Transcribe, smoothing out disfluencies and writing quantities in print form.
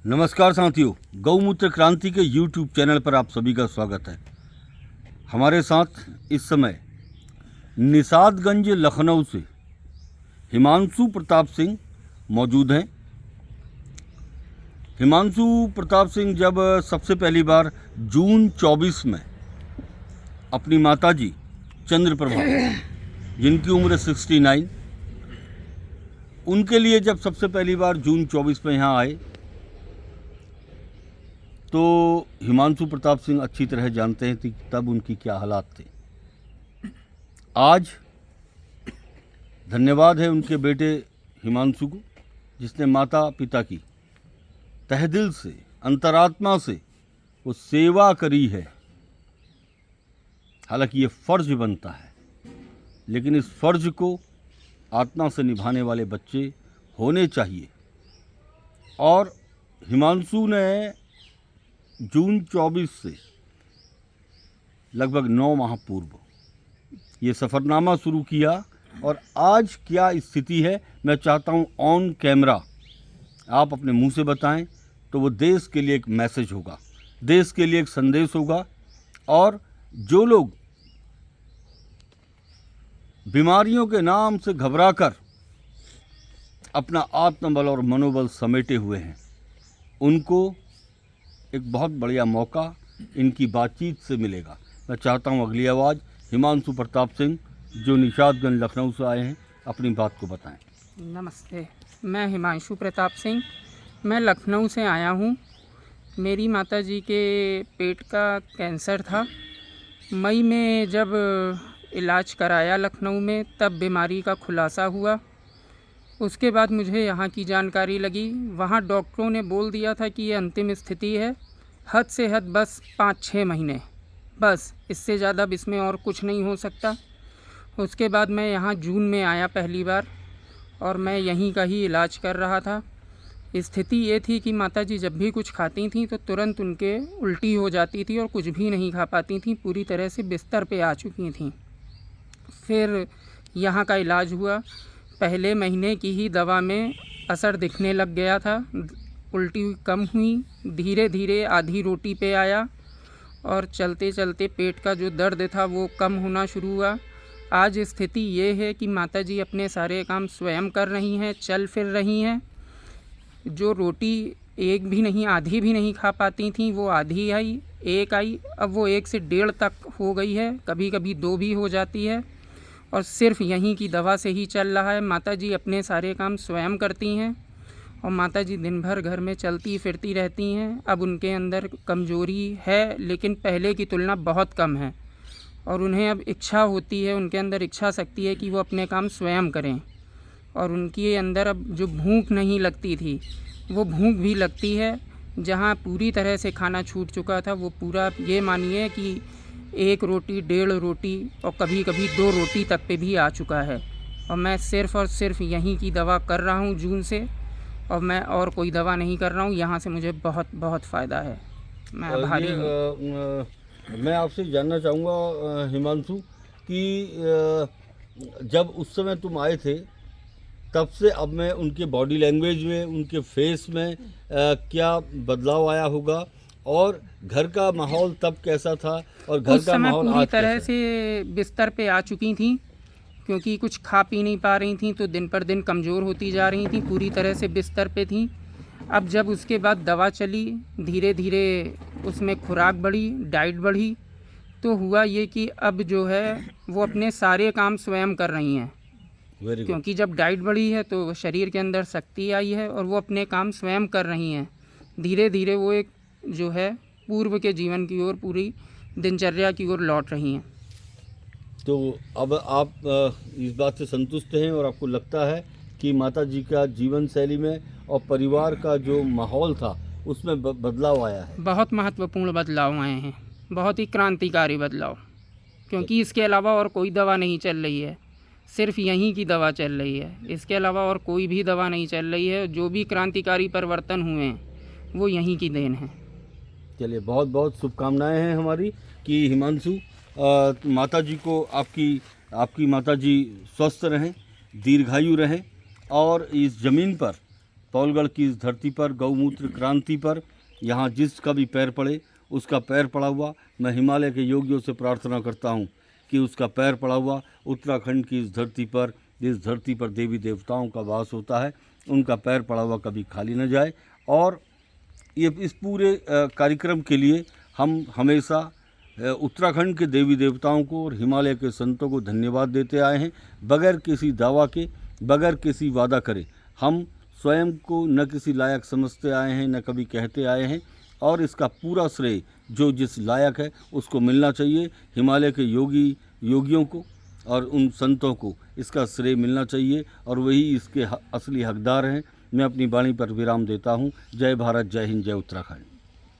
नमस्कार साथियों, गौमूत्र क्रांति के YouTube चैनल पर आप सभी का स्वागत है। हमारे साथ इस समय निषादगंज लखनऊ से हिमांशु प्रताप सिंह मौजूद हैं। हिमांशु प्रताप सिंह जब सबसे पहली बार जून 24 में अपनी माताजी चंद्रप्रभा, जिनकी उम्र 69, उनके लिए जब सबसे पहली बार जून 24 में यहाँ आए तो हिमांशु प्रताप सिंह अच्छी तरह जानते हैं कि तब उनकी क्या हालात थे। आज धन्यवाद है उनके बेटे हिमांशु को, जिसने माता पिता की तहदिल से, अंतरात्मा से वो सेवा करी है। हालांकि ये फ़र्ज बनता है, लेकिन इस फ़र्ज को आत्मा से निभाने वाले बच्चे होने चाहिए। और हिमांशु ने जून 24 से लगभग 9 माह पूर्व ये सफ़रनामा शुरू किया। और आज क्या स्थिति है, मैं चाहता हूँ ऑन कैमरा आप अपने मुंह से बताएं, तो वो देश के लिए एक मैसेज होगा, देश के लिए एक संदेश होगा। और जो लोग बीमारियों के नाम से घबराकर अपना आत्मबल और मनोबल समेटे हुए हैं, उनको एक बहुत बढ़िया मौका इनकी बातचीत से मिलेगा। मैं चाहता हूं अगली आवाज़ हिमांशु प्रताप सिंह, जो निषादगंज लखनऊ से आए हैं, अपनी बात को बताएं। नमस्ते, मैं हिमांशु प्रताप सिंह, मैं लखनऊ से आया हूँ। मेरी माताजी के पेट का कैंसर था। मई में जब इलाज कराया लखनऊ में, तब बीमारी का खुलासा हुआ। उसके बाद मुझे यहाँ की जानकारी लगी। वहाँ डॉक्टरों ने बोल दिया था कि ये अंतिम स्थिति है, हद से हद बस 5-6 महीने, बस इससे ज़्यादा इसमें और कुछ नहीं हो सकता। उसके बाद मैं यहाँ जून में आया पहली बार, और मैं यहीं का ही इलाज कर रहा था। स्थिति ये थी कि माताजी जब भी कुछ खाती थीं तो तुरंत उनके उल्टी हो जाती थी और कुछ भी नहीं खा पाती थीं, पूरी तरह से बिस्तर पे आ चुकी थीं। फिर यहाँ का इलाज हुआ। पहले महीने की ही दवा में असर दिखने लग गया था, उल्टी कम हुई, धीरे धीरे आधी रोटी पे आया, और चलते चलते पेट का जो दर्द था वो कम होना शुरू हुआ। आज स्थिति ये है कि माताजी अपने सारे काम स्वयं कर रही हैं, चल फिर रही हैं। जो रोटी एक भी नहीं, आधी भी नहीं खा पाती थी, वो आधी आई, एक आई, अब वो 1 से 1.5 तक हो गई है, कभी कभी 2 भी हो जाती है। और सिर्फ यहीं की दवा से ही चल रहा है। माताजी अपने सारे काम स्वयं करती हैं, और माताजी दिन भर घर में चलती फिरती रहती हैं। अब उनके अंदर कमज़ोरी है, लेकिन पहले की तुलना बहुत कम है, और उन्हें अब इच्छा होती है, उनके अंदर इच्छा शक्ति है कि वो अपने काम स्वयं करें। और उनके अंदर अब जो भूख नहीं लगती थी, वो भूख भी लगती है। जहाँ पूरी तरह से खाना छूट चुका था, वो पूरा ये मानिए कि 1 रोटी, 1.5 रोटी, और कभी कभी 2 रोटी तक पे भी आ चुका है। और मैं सिर्फ़ और सिर्फ यहीं की दवा कर रहा हूँ जून से, और मैं और कोई दवा नहीं कर रहा हूँ। यहाँ से मुझे बहुत बहुत फ़ायदा है। मैं आभारी हूँ। मैं आपसे जानना चाहूँगा हिमांशु कि जब उस समय तुम आए थे, तब से अब में उनके बॉडी लैंग्वेज में, उनके फेस में क्या बदलाव आया होगा, और घर का माहौल तब कैसा था, और घर उस का समय माहौल पूरी आज तरह कैसा से बिस्तर पे आ चुकी थी, क्योंकि कुछ खा पी नहीं पा रही थी, तो दिन पर दिन कमज़ोर होती जा रही थी, पूरी तरह से बिस्तर पे थी। अब जब उसके बाद दवा चली, धीरे धीरे उसमें खुराक बढ़ी, डाइट बढ़ी, तो हुआ ये कि अब जो है वो अपने सारे काम स्वयं कर रही हैं। Very good. क्योंकि जब डाइट बढ़ी है तो शरीर के अंदर शक्ति आई है, और वो अपने काम स्वयं कर रही हैं। धीरे धीरे वो एक जो है पूर्व के जीवन की ओर, पूरी दिनचर्या की ओर लौट रही हैं। तो अब आप इस बात से संतुष्ट हैं, और आपको लगता है कि माता जी का जीवन शैली में और परिवार का जो माहौल था उसमें बदलाव आया है? बहुत महत्वपूर्ण बदलाव आए हैं, बहुत ही क्रांतिकारी बदलाव। क्योंकि इसके अलावा और कोई दवा नहीं चल रही है, सिर्फ यहीं की दवा चल रही है। इसके अलावा और कोई भी दवा नहीं चल रही है। जो भी क्रांतिकारी परिवर्तन हुए हैं वो यहीं की देन है। चलिए, बहुत बहुत शुभकामनाएं हैं हमारी कि हिमांशु माता जी को, आपकी माता जी स्वस्थ रहें, दीर्घायु रहें, और इस ज़मीन पर पौलगढ़ की इस धरती पर, गौमूत्र क्रांति पर, यहाँ जिसका भी पैर पड़े उसका पैर पड़ा हुआ, मैं हिमालय के योगियों से प्रार्थना करता हूँ कि उसका पैर पड़ा हुआ उत्तराखंड की इस धरती पर, जिस धरती पर देवी देवताओं का वास होता है, उनका पैर पड़ा हुआ कभी खाली न जाए। और ये इस पूरे कार्यक्रम के लिए हम हमेशा उत्तराखंड के देवी देवताओं को और हिमालय के संतों को धन्यवाद देते आए हैं, बगैर किसी दावा के, बगैर किसी वादा करे। हम स्वयं को न किसी लायक समझते आए हैं, न कभी कहते आए हैं, और इसका पूरा श्रेय जो जिस लायक है उसको मिलना चाहिए। हिमालय के योगियों को और उन संतों को इसका श्रेय मिलना चाहिए, और वही इसके असली हकदार हैं। मैं अपनी वाणी पर विराम देता हूँ। जय भारत, जय हिंद, जय उत्तराखंड।